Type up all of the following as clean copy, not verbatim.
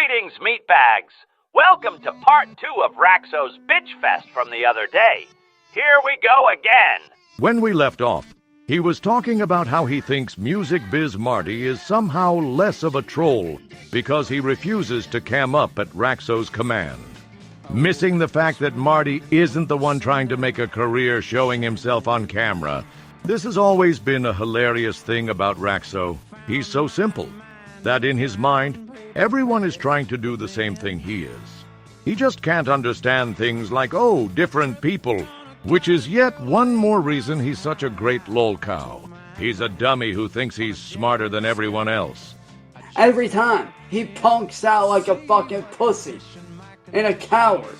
Greetings, meatbags. Welcome to part 2 of Raxxo's Bitch Fest from the other day. Here we go again. When we left off, he was talking about how he thinks Music Biz Marty is somehow less of a troll because he refuses to cam up at Raxxo's command. Missing the fact that Marty isn't the one trying to make a career showing himself on camera. This has always been a hilarious thing about Raxxo. He's so simple that in his mind, everyone is trying to do the same thing he is. He just can't understand things like, oh, different people, which is yet one more reason he's such a great lolcow. He's a dummy who thinks he's smarter than everyone else. Every time, he punks out like a fucking pussy and a coward.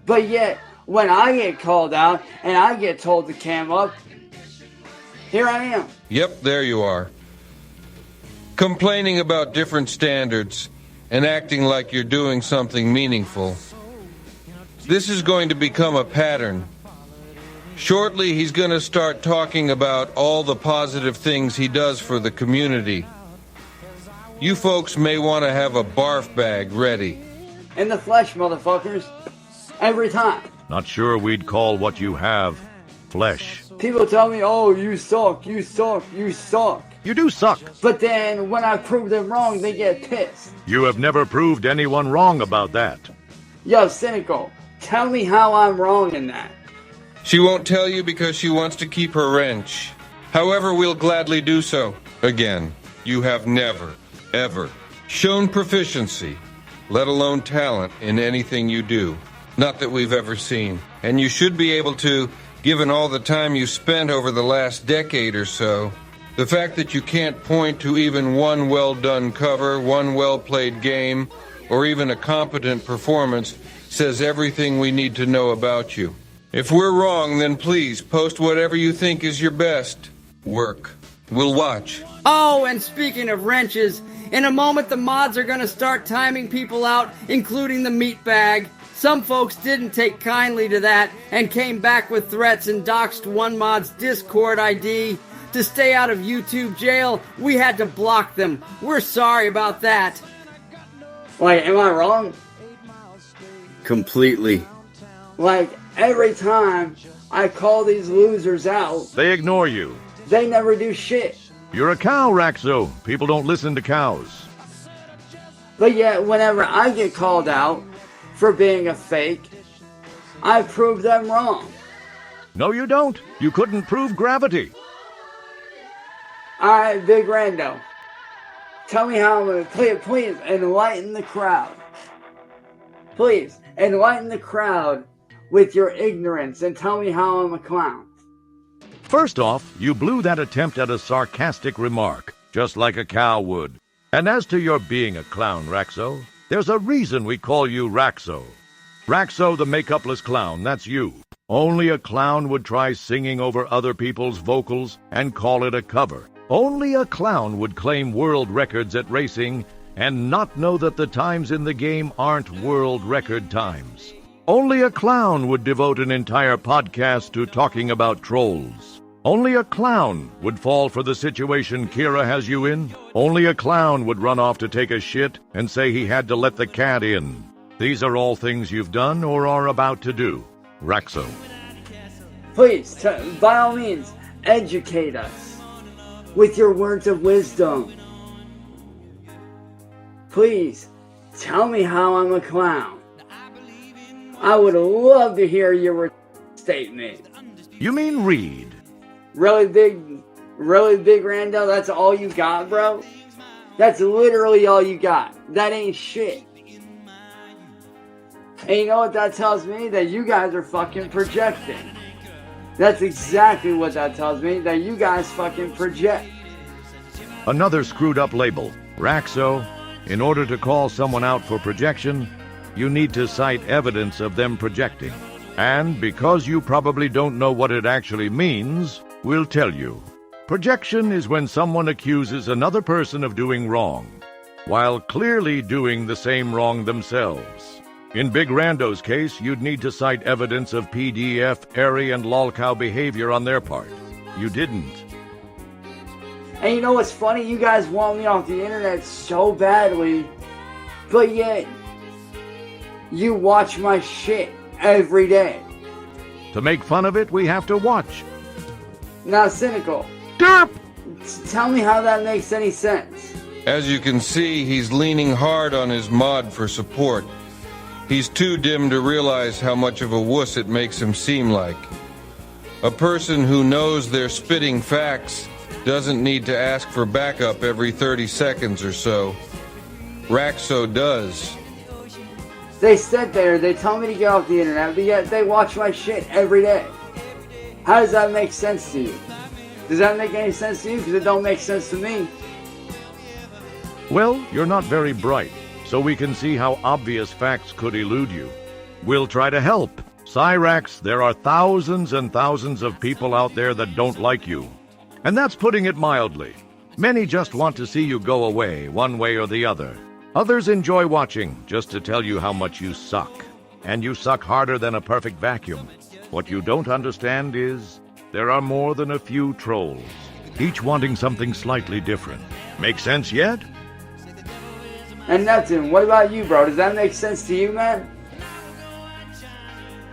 But yet, when I get called out and I get told to cam up, here I am. Yep, there you are. Complaining about different standards and acting like you're doing something meaningful. This is going to become a pattern. Shortly, he's going to start talking about all the positive things he does for the community. You folks may want to have a barf bag ready. In the flesh, motherfuckers. Every time. Not sure we'd call what you have flesh. People tell me, oh, you suck, you suck, you suck. You do suck. But then, when I prove them wrong, they get pissed. You have never proved anyone wrong about that. Yo, Cynical, tell me how I'm wrong in that. She won't tell you because she wants to keep her wrench. However, we'll gladly do so. Again, you have never, ever shown proficiency, let alone talent, in anything you do. Not that we've ever seen. And you should be able to, given all the time you spent over the last decade or so. The fact that you can't point to even one well-done cover, one well-played game, or even a competent performance says everything we need to know about you. If we're wrong, then please post whatever you think is your best work. We'll watch. Oh, and speaking of wrenches, in a moment the mods are gonna start timing people out, including the meatbag. Some folks didn't take kindly to that and came back with threats and doxed one mod's Discord ID. To stay out of YouTube jail, we had to block them. We're sorry about that. Wait, am I wrong? Completely. Like, every time I call these losers out, They ignore you. they never do shit. You're a cow, Raxxo. People don't listen to cows. But yet, whenever I get called out for being a fake, I prove them wrong. No, you don't. You couldn't prove gravity. Alright, Big Rando. Tell me how I'm gonna please enlighten the crowd. Please, enlighten the crowd with your ignorance and tell me how I'm a clown. First off, you blew that attempt at a sarcastic remark, just like a cow would. And as to your being a clown, Raxxo, there's a reason we call you Raxxo. Raxxo the makeupless clown, that's you. Only a clown would try singing over other people's vocals and call it a cover. Only a clown would claim world records at racing and not know that the times in the game aren't world record times. Only a clown would devote an entire podcast to talking about trolls. Only a clown would fall for the situation Kira has you in. Only a clown would run off to take a shit and say he had to let the cat in. These are all things you've done or are about to do, Raxxo. Please, by all means, educate us with your words of wisdom. Please, tell me how I'm a clown. I would love to hear your statement. You mean read? Really big Rando, that's all you got, bro? That's literally all you got. That ain't shit. And you know what that tells me? That you guys are fucking projecting. That's exactly what that tells me, that you guys fucking project. Another screwed up label. Raxxo, in order to call someone out for projection, you need to cite evidence of them projecting. And because you probably don't know what it actually means, we'll tell you. Projection is when someone accuses another person of doing wrong, while clearly doing the same wrong themselves. In Big Rando's case, you'd need to cite evidence of PDF, airy, and lolcow behavior on their part. You didn't. And you know what's funny? You guys want me off the internet so badly But yet, you watch my shit every day. To make fun of it, we have to watch. Now, Cynical, Derp! tell me how that makes any sense. As you can see, he's leaning hard on his mod for support. He's too dim to realize how much of a wuss it makes him seem like. A person who knows they're spitting facts doesn't need to ask for backup every 30 seconds or so. Raxxo does. They sit there, they tell me to get off the internet, but yet they watch my shit every day. How does that make sense to you? Does that make any sense to you? Because it don't make sense to me. Well, you're not very bright, so we can see how obvious facts could elude you. We'll try to help. Cyraxx, there are thousands and thousands of people out there that don't like you. And that's putting it mildly. Many just want to see you go away, one way or the other. Others enjoy watching, just to tell you how much you suck. And you suck harder than a perfect vacuum. What you don't understand is, there are more than a few trolls, each wanting something slightly different. Make sense yet? And nothing. What about you, bro? Does that make sense to you, man?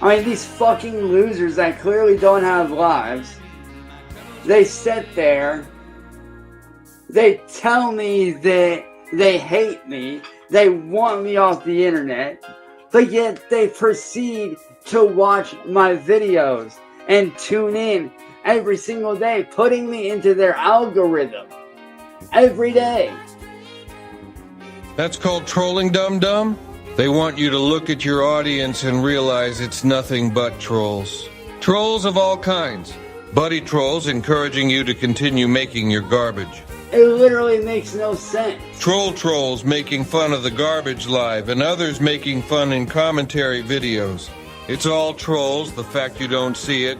I mean, these fucking losers that clearly don't have lives, they sit there, they tell me that they hate me, they want me off the internet, but yet they proceed to watch my videos and tune in every single day, putting me into their algorithm every day. That's called trolling, dum-dum? They want you to look at your audience and realize it's nothing but trolls. Trolls of all kinds. Buddy trolls encouraging you to continue making your garbage. It literally makes no sense. Troll trolls making fun of the garbage live and others making fun in commentary videos. It's all trolls. The fact you don't see it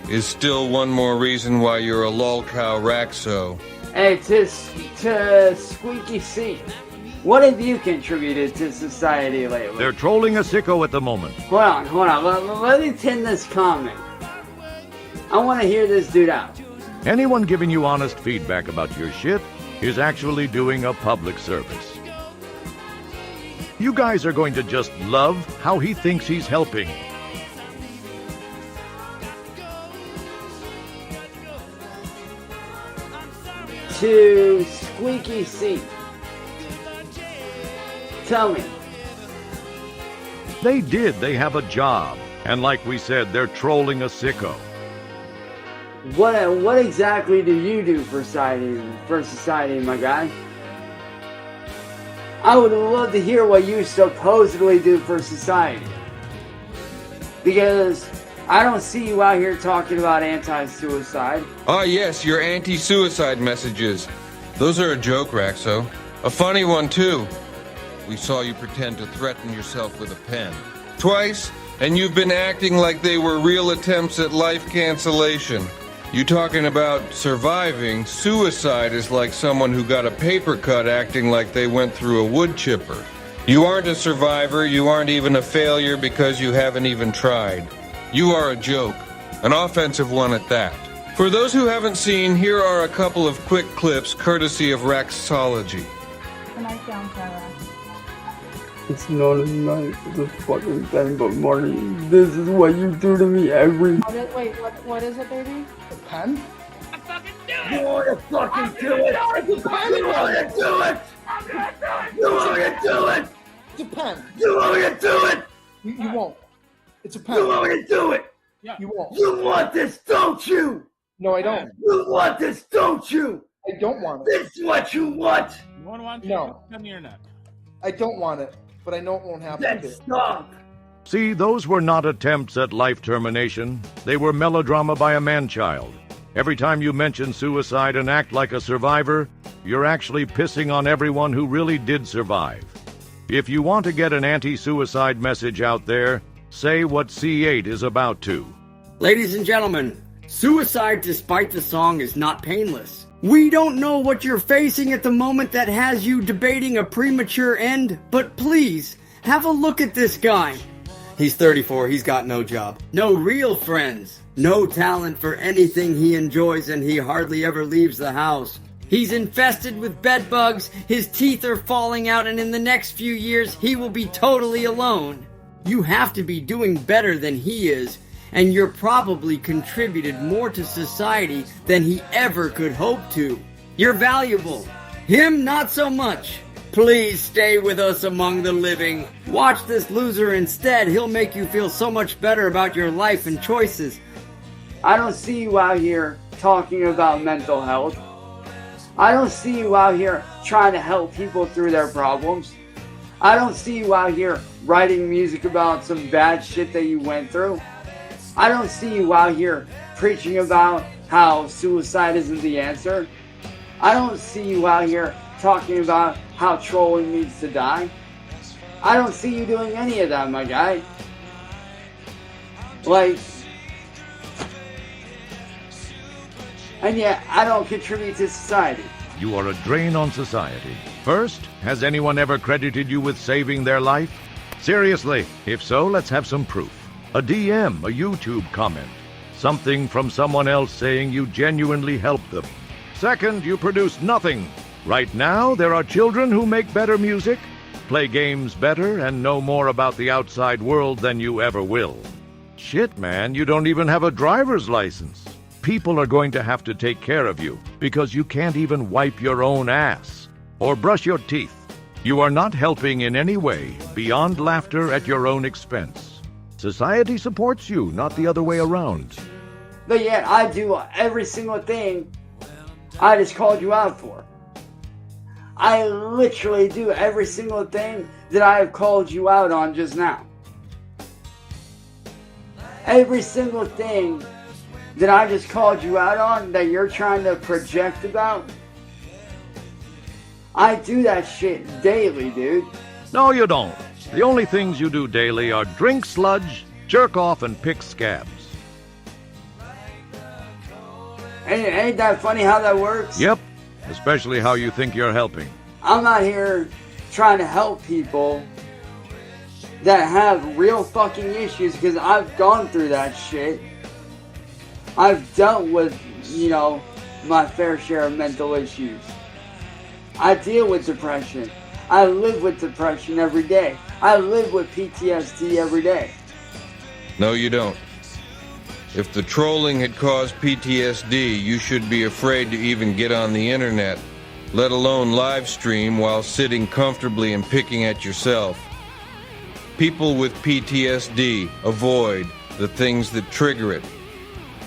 is still one more reason why you're a lolcow Raxxo. Hey, to Squeaky Seat, what have you contributed to society lately? They're trolling a sicko at the moment. Hold on. Let me pin this comment. I want to hear this dude out. Anyone giving you honest feedback about your shit is actually doing a public service. You guys are going to just love how he thinks he's helping. To Squeaky Seat, tell me. They did. They have a job. And like we said, they're trolling a sicko. What exactly do you do for society, my guy? I would love to hear what you supposedly do for society. Because I don't see you out here talking about anti-suicide. Ah yes, your anti-suicide messages. Those are a joke, Raxxo. A funny one too. We saw you pretend to threaten yourself with a pen. Twice, and you've been acting like they were real attempts at life cancellation. You talking about surviving, suicide is like someone who got a paper cut acting like they went through a wood chipper. You aren't a survivor, you aren't even a failure because you haven't even tried. You are a joke, an offensive one at that. For those who haven't seen, here are a couple of quick clips courtesy of Raxxology. A nice down, Cyraxx. It's not a night, it's a fucking thing, but Marty, this is what you do to me every... Wait, what is it, baby? A pen? You want to fucking do it! You want to do it! You want me to do it! It's a pen. You want me to do it! You won't. It's a pen. You want me to do it! You won't. You want this, don't you? No, I don't. You want this, don't you? I don't want it. This is what you want! You want to No. on the internet. I don't want it, but I know it won't happen. Then stop! See, those were not attempts at life termination. They were melodrama by a man-child. Every time you mention suicide and act like a survivor, you're actually pissing on everyone who really did survive. If you want to get an anti-suicide message out there, say what C8 is about to. Ladies and gentlemen, suicide despite the song is not painless. We don't know what you're facing at the moment that has you debating a premature end, but please, have a look at this guy. He's 34, he's got no job, no real friends, no talent for anything he enjoys, and he hardly ever leaves the house. He's infested with bed bugs, his teeth are falling out, and in the next few years, he will be totally alone. You have to be doing better than he is, and you're probably contributed more to society than he ever could hope to. You're valuable. Him, not so much. Please stay with us among the living. Watch this loser instead. He'll make you feel so much better about your life and choices. I don't see you out here talking about mental health. I don't see you out here trying to help people through their problems. I don't see you out here writing music about some bad shit that you went through. I don't see you out here preaching about how suicide isn't the answer. I don't see you out here talking about how trolling needs to die. I don't see you doing any of that, my guy. And yet, I don't contribute to society. You are a drain on society. First, has anyone ever credited you with saving their life? Seriously, if so, let's have some proof. A DM, a YouTube comment, something from someone else saying you genuinely helped them. Second, you produce nothing. Right now, there are children who make better music, play games better, and know more about the outside world than you ever will. Shit, man, you don't even have a driver's license. People are going to have to take care of you because you can't even wipe your own ass or brush your teeth. You are not helping in any way beyond laughter at your own expense. Society supports you, not the other way around. But yet, I do every single thing I just called you out for. I literally do every single thing that I have called you out on just now. Every single thing that I just called you out on that you're trying to project about, I do that shit daily, dude. No, you don't. The only things you do daily are drink sludge, jerk off, and pick scabs. Ain't that funny how that works? Yep, especially how you think you're helping. I'm not here trying to help people that have real fucking issues because I've gone through that shit. I've dealt with, my fair share of mental issues. I deal with depression. I live with depression every day. I live with PTSD every day. No, you don't. If the trolling had caused PTSD, you should be afraid to even get on the internet, let alone live stream while sitting comfortably and picking at yourself. People with PTSD avoid the things that trigger it.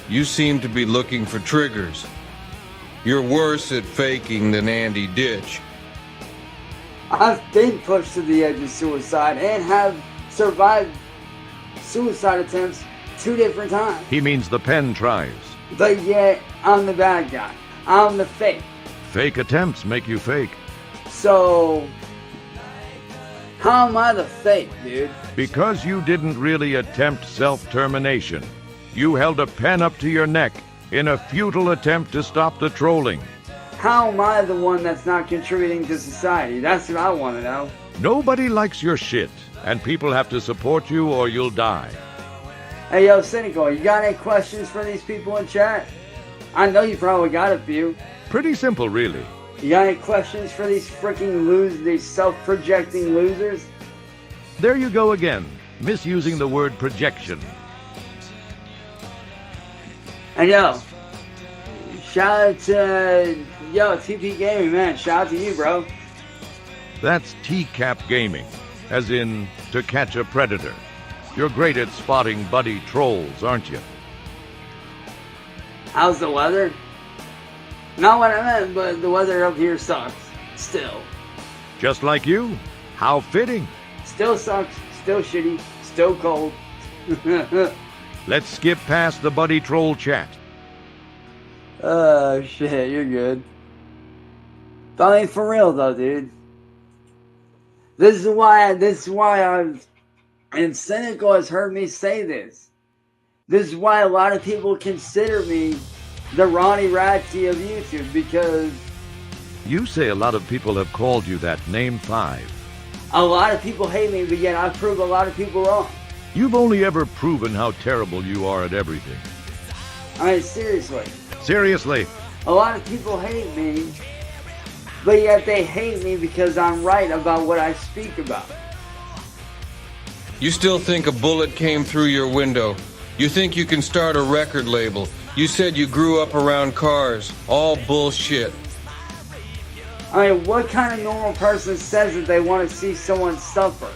You seem to be looking for triggers. You're worse at faking than Andy Ditch. I've been pushed to the edge of suicide and have survived suicide attempts 2 different times. He means the pen tries. But yet, I'm the bad guy. I'm the fake. Fake attempts make you fake. So, how am I the fake, dude? Because you didn't really attempt self-termination. You held a pen up to your neck in a futile attempt to stop the trolling. How am I the one that's not contributing to society? That's what I want to know. Nobody likes your shit, and people have to support you or you'll die. Hey, yo, Cynical, you got any questions for these people in chat? I know you probably got a few. Pretty simple, really. You got any questions for these freaking these self-projecting losers? There you go again, misusing the word projection. And yo, shout out to, TP Gaming, man. Shout out to you, bro. That's T-Cap Gaming, as in to catch a predator. You're great at spotting buddy trolls, aren't you? How's the weather? Not what I meant, but the weather up here sucks. Still. Just like you. How fitting. Still sucks. Still shitty. Still cold. Let's skip past the buddy troll chat. Oh, shit. You're good. But I mean, for real, though, dude. This is why I've... And Cynical has heard me say this. This is why a lot of people consider me the Ronnie Radke of YouTube, because... You say a lot of people have called you that. Name 5. A lot of people hate me, but yet I prove a lot of people wrong. You've only ever proven how terrible you are at everything. I mean, seriously. Seriously. A lot of people hate me, but yet they hate me because I'm right about what I speak about. You still think a bullet came through your window. You think you can start a record label. You said you grew up around cars. All bullshit. I mean, what kind of normal person says that they want to see someone suffer?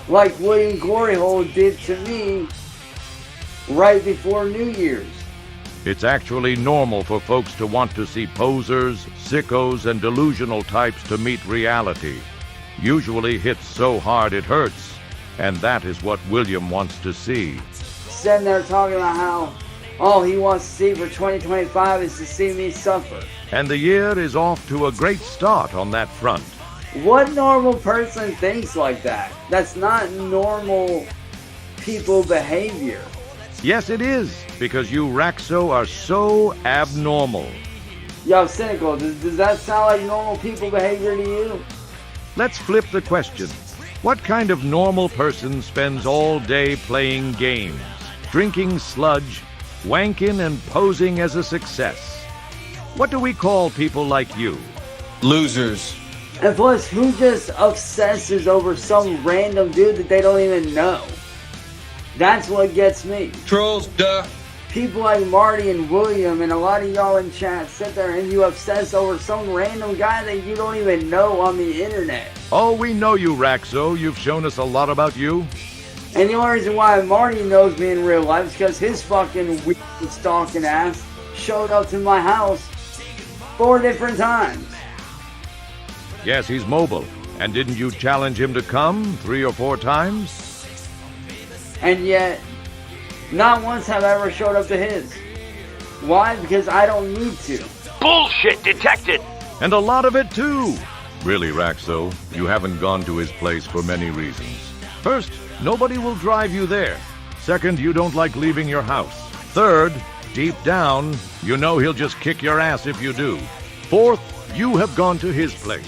Like William Gloryhole did to me right before New Year's. It's actually normal for folks to want to see posers, sickos, and delusional types to meet reality. Usually hits so hard it hurts, and that is what William wants to see. Sitting there talking about how all he wants to see for 2025 is to see me suffer. And the year is off to a great start on that front. What normal person thinks like that? That's not normal people behavior. Yes, it is, because you Raxxo are so abnormal. Yo, Cynical, does that sound like normal people behavior to you? Let's flip the question. What kind of normal person spends all day playing games, drinking sludge, wanking and posing as a success? What do we call people like you? Losers. And plus, who just obsesses over some random dude that they don't even know? That's what gets me. Trolls, duh. People like Marty and William and a lot of y'all in chat sit there and you obsess over some random guy that you don't even know on the internet. Oh, we know you, Raxxo. You've shown us a lot about you. And the only reason why Marty knows me in real life is because his fucking weird stalking ass showed up to my house 4 different times. Yes, he's mobile. And didn't you challenge him to come 3 or 4 times? And yet, not once have I ever showed up to his. Why? Because I don't need to. Bullshit detected! And a lot of it, too. Really, Raxxo, you haven't gone to his place for many reasons. First, nobody will drive you there. Second, you don't like leaving your house. Third, deep down, you know he'll just kick your ass if you do. Fourth, you have gone to his place.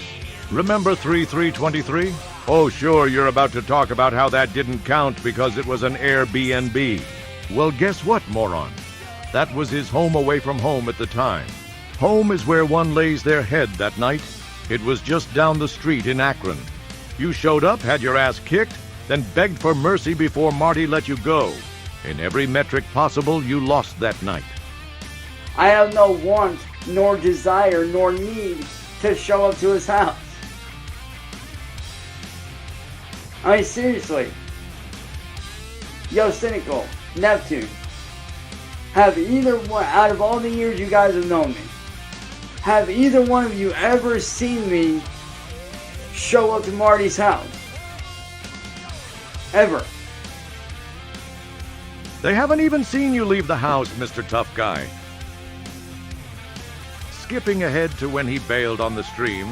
Remember 3323? Oh, sure, you're about to talk about how that didn't count because it was an Airbnb. Well, guess what, moron? That was his home away from home at the time. Home is where one lays their head that night. It was just down the street in Akron. You showed up, had your ass kicked, then begged for mercy before Marty let you go. In every metric possible, you lost that night. I have no want, nor desire, nor need to show up to his house. I mean, seriously. Yo, Cynical, Neptune, have either one, out of all the years you guys have known me, have either one of you ever seen me show up to Marty's house? Ever? They haven't even seen you leave the house, Mr. Tough Guy. Skipping ahead to when he bailed on the stream.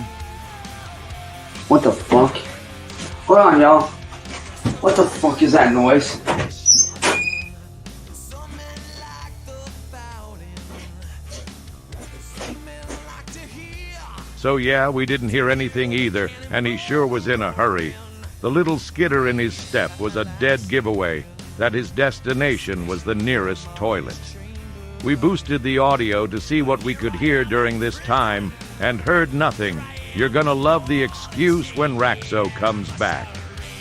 What the fuck? Hold on, y'all. What the fuck is that noise? So yeah, we didn't hear anything either, and he sure was in a hurry. The little skitter in his step was a dead giveaway that his destination was the nearest toilet. We boosted the audio to see what we could hear during this time, and heard nothing. You're gonna love the excuse when Raxxo comes back.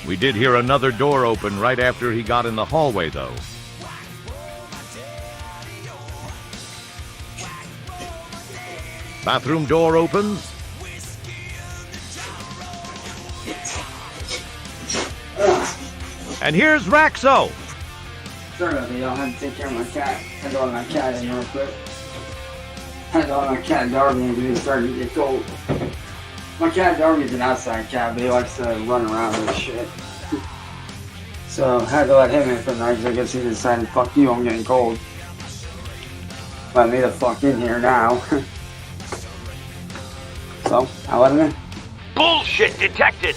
We did hear another door open right after he got in the hallway, though. Bathroom door opens. And here's Raxxo. Sorry about that, y'all. I had to take care of my cat. Had to let my cat in real quick. Had to let my cat Darby in because it's starting to get cold. My cat Darby's an outside cat, but he likes to run around and shit. So had to let him in for the night because I guess he decided, fuck you, I'm getting cold. Let me the fuck in here now. So, I let him in. Bullshit detected!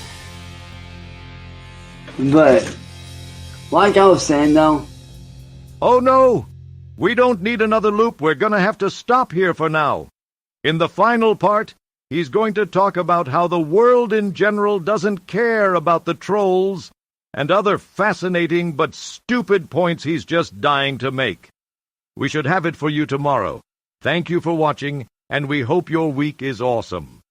But, like I was saying though, Oh no! We don't need another loop. We're gonna have to stop here for now. In the final part, he's going to talk about how the world in general doesn't care about the trolls and other fascinating but stupid points he's just dying to make. We should have it for you tomorrow. Thank you for watching, and we hope your week is awesome.